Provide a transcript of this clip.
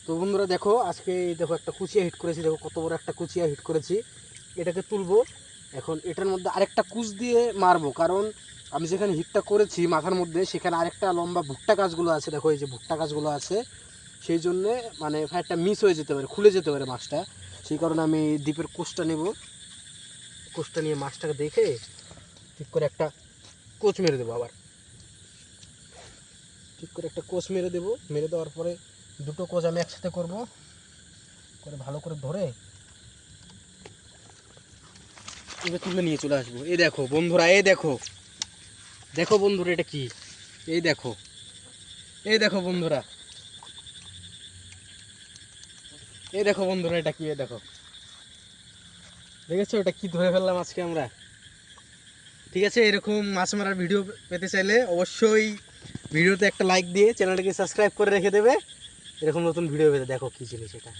তো বন্ধুরা দেখো, আজকে দেখো একটা কুচিয়া হিট করেছি, দেখো কত বড় একটা কুচিয়া হিট করেছি। এটাকে তুলবো এখন, এটার মধ্যে আরেকটা কুচ দিয়ে মারবো, কারণ আমি যেখানে হিটটা করেছি মাথার মধ্যে সেখানে আরেকটা লম্বা ভুট্টা গাছগুলো আছে, দেখো এই যে ভুট্টা গাছগুলো আছে, সেই জন্যে মানে ফায়ারটা মিস হয়ে যেতে পারে, খুলে যেতে পারে মাছটা। সেই কারণে আমি দ্বীপের কোচটা নেব, কোচটা নিয়ে মাছটাকে দেখে ঠিক করে একটা কোচ মেরে দেবো। আবার ঠিক করে একটা কোচ মেরে দেবো, মেরে দেওয়ার পরে দুটো কোচ আমি একসাথে করব, করে ভালো করে ধরে এবার তুলে নিয়ে চলে আসবো। এই দেখো বন্ধুরা, এই দেখো, দেখো বন্ধুরা এটা কি, এই দেখো, এই দেখো বন্ধুরা, এই দেখো বন্ধুরা এটা কি, এই দেখো, দেখেছো এটা কি ধরে ফেললাম আজকে আমরা। ঠিক আছে, এরকম মাছ মারার ভিডিও পেতে চাইলে অবশ্যই ভিডিওতে একটা লাইক দিয়ে চ্যানেলটাকে সাবস্ক্রাইব করে রেখে দেবে। এরকম নতুন ভিডিও পেতে দেখো কি জিনিস এটা।